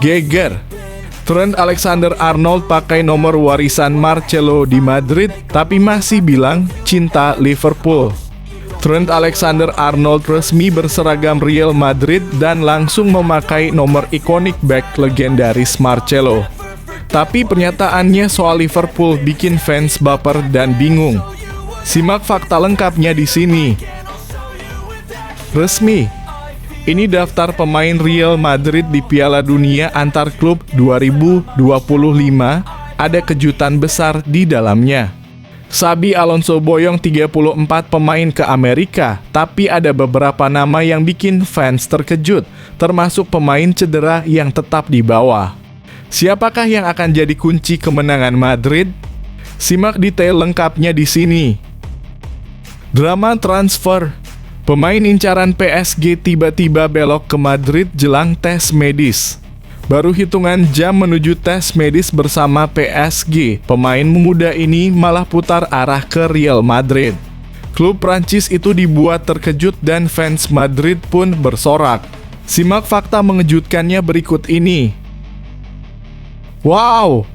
Geger. Trent Alexander-Arnold pakai nomor warisan Marcelo di Madrid, tapi masih bilang cinta Liverpool. Trent Alexander-Arnold resmi berseragam Real Madrid dan langsung memakai nomor ikonik back legendaris Marcelo. Tapi pernyataannya soal Liverpool bikin fans baper dan bingung. Simak fakta lengkapnya di sini. Resmi. Ini daftar pemain Real Madrid di Piala Dunia antar klub 2025. Ada kejutan besar di dalamnya. Xabi Alonso boyong 34 pemain ke Amerika, tapi ada beberapa nama yang bikin fans terkejut, termasuk pemain cedera yang tetap di bawah. Siapakah yang akan jadi kunci kemenangan Madrid? Simak detail lengkapnya di sini. Drama transfer. Pemain incaran PSG tiba-tiba belok ke Madrid jelang tes medis. Baru hitungan jam menuju tes medis bersama PSG, pemain muda ini malah putar arah ke Real Madrid. Klub Prancis itu dibuat terkejut dan fans Madrid pun bersorak. Simak fakta mengejutkannya berikut ini. Wow!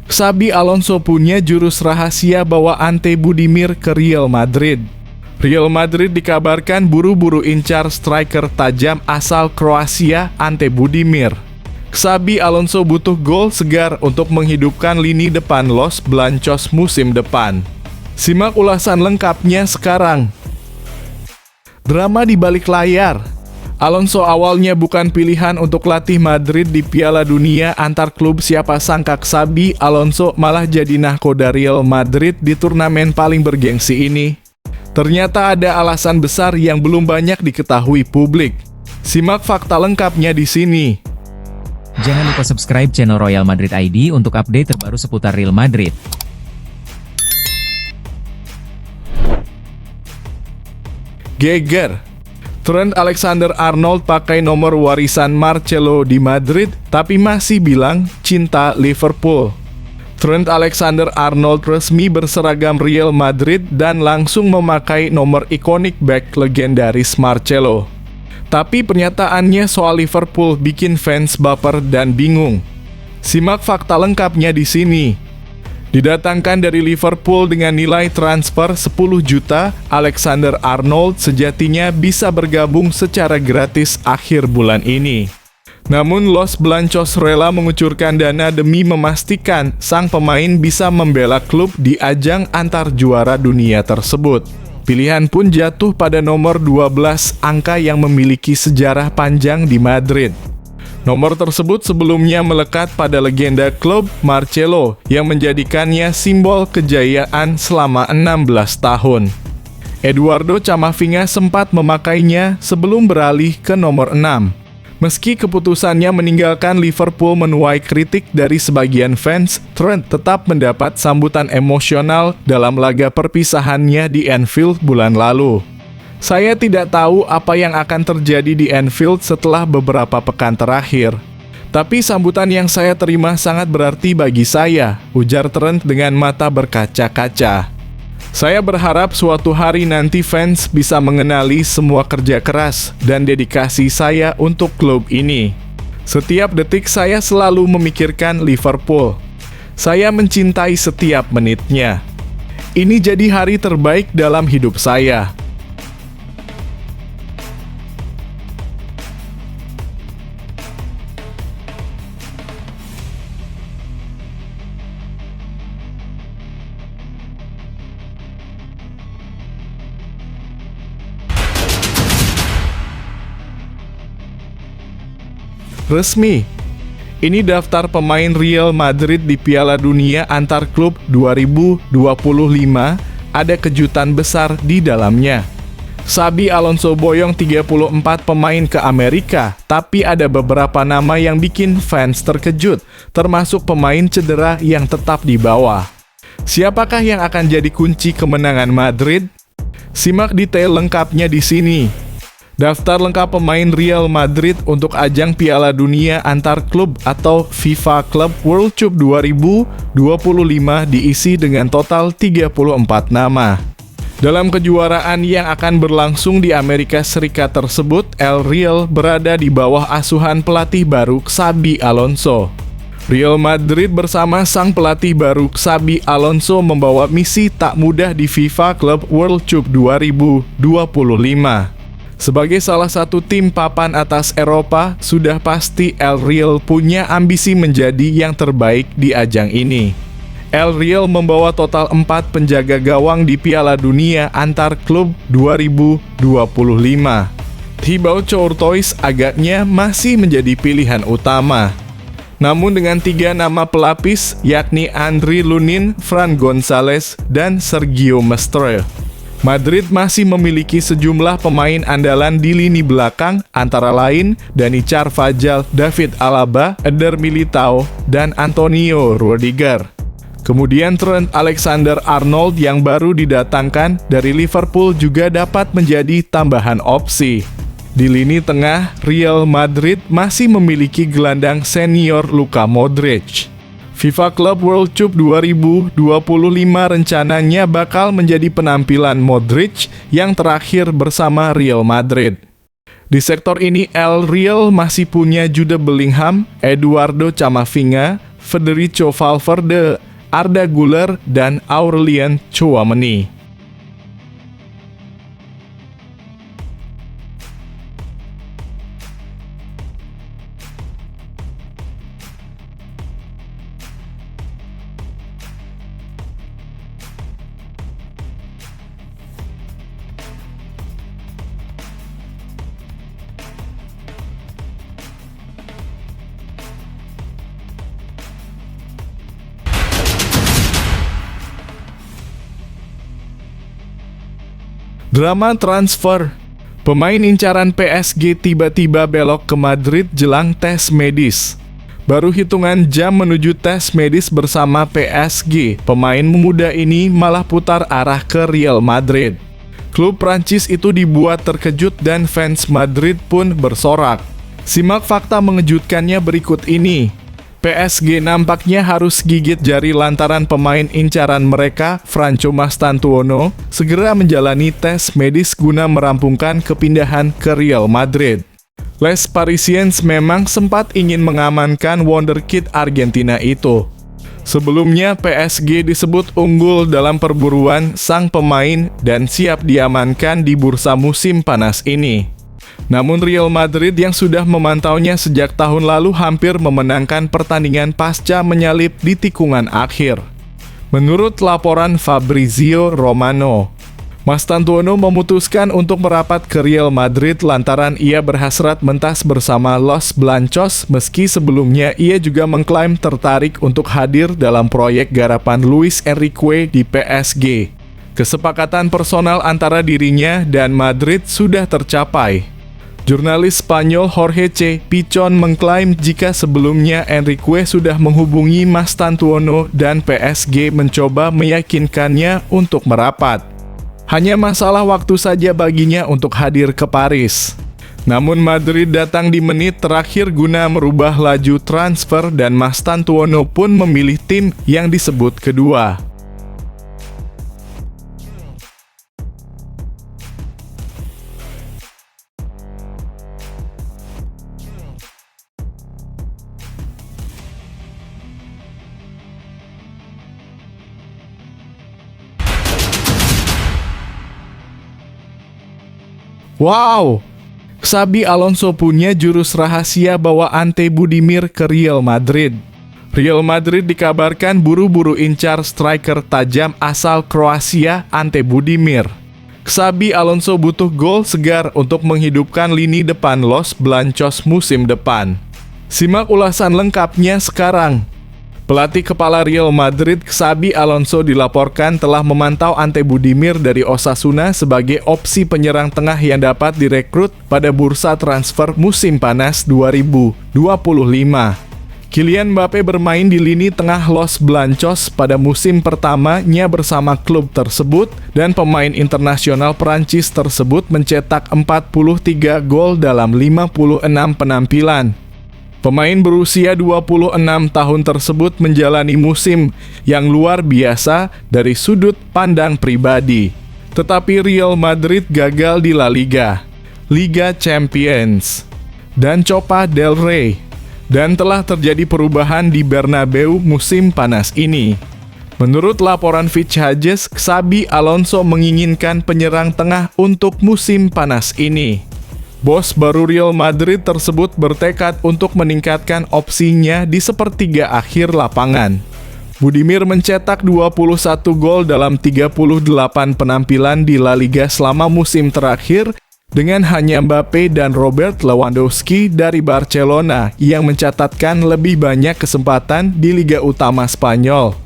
Xabi Alonso punya jurus rahasia bawa Ante Budimir ke Real Madrid. Real Madrid dikabarkan buru-buru incar striker tajam asal Kroasia Ante Budimir. Xabi Alonso butuh gol segar untuk menghidupkan lini depan Los Blancos musim depan. Simak ulasan lengkapnya sekarang. Drama di balik layar. Alonso awalnya bukan pilihan untuk latih Madrid di Piala Dunia antar klub, siapa sangka Xabi Alonso malah jadi nahkoda Real Madrid di turnamen paling bergengsi ini. Ternyata ada alasan besar yang belum banyak diketahui publik. Simak fakta lengkapnya di sini. Jangan lupa subscribe channel Royal Madrid ID untuk update terbaru seputar Real Madrid. Geger. Trent Alexander-Arnold pakai nomor warisan Marcelo di Madrid, tapi masih bilang cinta Liverpool. Trent Alexander-Arnold resmi berseragam Real Madrid dan langsung memakai nomor ikonik back legendaris Marcelo. Tapi pernyataannya soal Liverpool bikin fans baper dan bingung. Simak fakta lengkapnya di sini. Didatangkan dari Liverpool dengan nilai transfer 10 juta, Alexander-Arnold sejatinya bisa bergabung secara gratis akhir bulan ini. Namun Los Blancos rela mengucurkan dana demi memastikan sang pemain bisa membela klub di ajang antar juara dunia tersebut. Pilihan pun jatuh pada nomor 12, angka yang memiliki sejarah panjang di Madrid. Nomor tersebut sebelumnya melekat pada legenda klub Marcelo yang menjadikannya simbol kejayaan selama 16 tahun. Eduardo Camavinga sempat memakainya sebelum beralih ke nomor 6. Meski keputusannya meninggalkan Liverpool menuai kritik dari sebagian fans, Trent tetap mendapat sambutan emosional dalam laga perpisahannya di Anfield bulan lalu. Saya tidak tahu apa yang akan terjadi di Anfield setelah beberapa pekan terakhir. Tapi sambutan yang saya terima sangat berarti bagi saya, ujar Trent dengan mata berkaca-kaca. Saya berharap suatu hari nanti fans bisa mengenali semua kerja keras dan dedikasi saya untuk klub ini. Setiap detik saya selalu memikirkan Liverpool. Saya mencintai setiap menitnya. Ini jadi hari terbaik dalam hidup saya. Resmi. Ini daftar pemain Real Madrid di Piala Dunia antar klub 2025. Ada kejutan besar di dalamnya. Xabi Alonso boyong 34 pemain ke Amerika, tapi ada beberapa nama yang bikin fans terkejut, termasuk pemain cedera yang tetap di bawah. Siapakah yang akan jadi kunci kemenangan Madrid? Simak detail lengkapnya di sini. Daftar lengkap pemain Real Madrid untuk ajang Piala Dunia antar klub atau FIFA Club World Cup 2025 diisi dengan total 34 nama. Dalam kejuaraan yang akan berlangsung di Amerika Serikat tersebut, El Real berada di bawah asuhan pelatih baru Xabi Alonso. Real Madrid bersama sang pelatih baru Xabi Alonso membawa misi tak mudah di FIFA Club World Cup 2025. Sebagai salah satu tim papan atas Eropa, sudah pasti El Real punya ambisi menjadi yang terbaik di ajang ini. El Real membawa total 4 penjaga gawang di Piala Dunia antar klub 2025. Thibaut Courtois agaknya masih menjadi pilihan utama. Namun dengan 3 nama pelapis, yakni Andriy Lunin, Fran Gonzalez, dan Sergio Mestre, Madrid masih memiliki sejumlah pemain andalan di lini belakang, antara lain Dani Carvajal, David Alaba, Eder Militao, dan Antonio Rudiger. Kemudian Trent Alexander-Arnold yang baru didatangkan dari Liverpool juga dapat menjadi tambahan opsi. Di lini tengah, Real Madrid masih memiliki gelandang senior Luka Modric. FIFA Club World Cup 2025 rencananya bakal menjadi penampilan Modric yang terakhir bersama Real Madrid. Di sektor ini, El Real masih punya Jude Bellingham, Eduardo Camavinga, Federico Valverde, Arda Güler, dan Aurelien Tchouameni. Drama transfer. Pemain incaran PSG tiba-tiba belok ke Madrid jelang tes medis. Baru hitungan jam menuju tes medis bersama PSG, pemain muda ini malah putar arah ke Real Madrid. Klub Prancis itu dibuat terkejut dan fans Madrid pun bersorak. Simak fakta mengejutkannya berikut ini. PSG nampaknya harus gigit jari lantaran pemain incaran mereka, Franco Mastantuono, segera menjalani tes medis guna merampungkan kepindahan ke Real Madrid. Les Parisiens memang sempat ingin mengamankan wonderkid Argentina itu. Sebelumnya PSG disebut unggul dalam perburuan sang pemain dan siap diamankan di bursa musim panas ini. Namun Real Madrid yang sudah memantaunya sejak tahun lalu hampir memenangkan pertandingan pasca menyalip di tikungan akhir. Menurut laporan Fabrizio Romano, Mastantuono memutuskan untuk merapat ke Real Madrid lantaran ia berhasrat mentas bersama Los Blancos meski sebelumnya ia juga mengklaim tertarik untuk hadir dalam proyek garapan Luis Enrique di PSG. Kesepakatan personal antara dirinya dan Madrid sudah tercapai. Jurnalis Spanyol Jorge C. Pichon mengklaim jika sebelumnya Enrique sudah menghubungi Mastantuono dan PSG mencoba meyakinkannya untuk merapat. Hanya masalah waktu saja baginya untuk hadir ke Paris. Namun Madrid datang di menit terakhir guna merubah laju transfer dan Mastantuono pun memilih tim yang disebut kedua. Wow, Xabi Alonso punya jurus rahasia bawa Ante Budimir ke Real Madrid. Real Madrid dikabarkan buru-buru incar striker tajam asal Kroasia Ante Budimir. Xabi Alonso butuh gol segar untuk menghidupkan lini depan Los Blancos musim depan. Simak ulasan lengkapnya sekarang. Pelatih kepala Real Madrid Xabi Alonso dilaporkan telah memantau Ante Budimir dari Osasuna sebagai opsi penyerang tengah yang dapat direkrut pada bursa transfer musim panas 2025. Kylian Mbappe bermain di lini tengah Los Blancos pada musim pertamanya bersama klub tersebut dan pemain internasional Prancis tersebut mencetak 43 gol dalam 56 penampilan. Pemain berusia 26 tahun tersebut menjalani musim yang luar biasa dari sudut pandang pribadi. Tetapi Real Madrid gagal di La Liga, Liga Champions, dan Copa del Rey, dan telah terjadi perubahan di Bernabeu musim panas ini. Menurut laporan Fitch Hughes, Xabi Alonso menginginkan penyerang tengah untuk musim panas ini. Bos baru Real Madrid tersebut bertekad untuk meningkatkan opsinya di sepertiga akhir lapangan. Budimir mencetak 21 gol dalam 38 penampilan di La Liga selama musim terakhir, dengan hanya Mbappe dan Robert Lewandowski dari Barcelona yang mencatatkan lebih banyak kesempatan di Liga Utama Spanyol.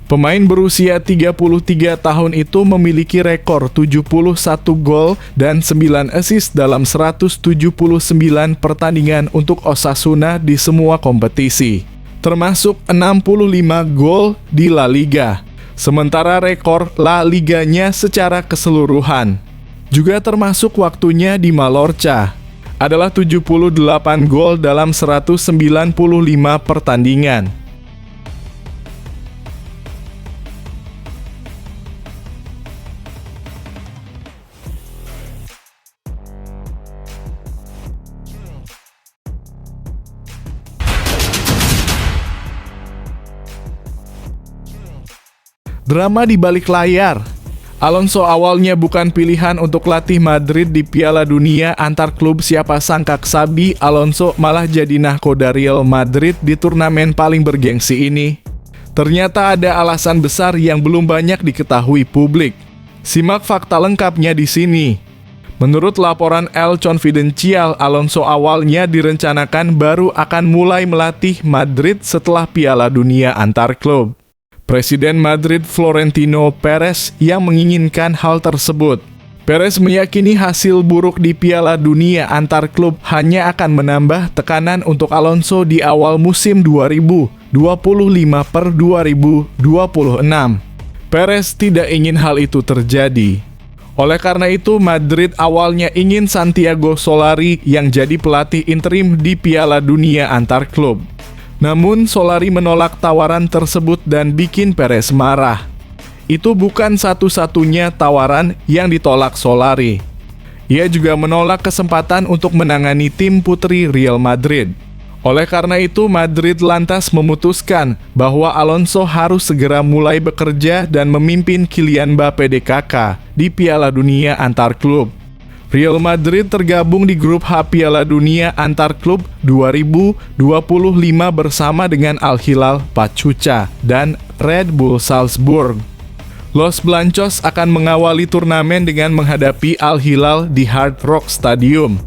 Pemain berusia 33 tahun itu memiliki rekor 71 gol dan 9 assist dalam 179 pertandingan untuk Osasuna di semua kompetisi, termasuk 65 gol di La Liga. Sementara rekor La Liganya secara keseluruhan, juga termasuk waktunya di Mallorca, adalah 78 gol dalam 195 pertandingan. Drama di balik layar. Alonso awalnya bukan pilihan untuk latih Madrid di Piala Dunia antar klub, siapa sangka Xabi Alonso malah jadi nahkoda Real Madrid di turnamen paling bergengsi ini. Ternyata ada alasan besar yang belum banyak diketahui publik. Simak fakta lengkapnya di sini. Menurut laporan El Confidencial, Alonso awalnya direncanakan baru akan mulai melatih Madrid setelah Piala Dunia antar klub. Presiden Madrid Florentino Perez yang menginginkan hal tersebut. Perez meyakini hasil buruk di Piala Dunia antar klub hanya akan menambah tekanan untuk Alonso di awal musim 2025/2026. Perez tidak ingin hal itu terjadi. Oleh karena itu, Madrid awalnya ingin Santiago Solari yang jadi pelatih interim di Piala Dunia antar klub. Namun Solari menolak tawaran tersebut dan bikin Perez marah. Itu bukan satu-satunya tawaran yang ditolak Solari. Ia juga menolak kesempatan untuk menangani tim putri Real Madrid. Oleh karena itu, Madrid lantas memutuskan bahwa Alonso harus segera mulai bekerja dan memimpin Kylian Mbappe DKK di Piala Dunia antar klub. Real Madrid tergabung di grup H Piala Dunia antar klub 2025 bersama dengan Al Hilal Pachuca dan Red Bull Salzburg. Los Blancos akan mengawali turnamen dengan menghadapi Al Hilal di Hard Rock Stadium.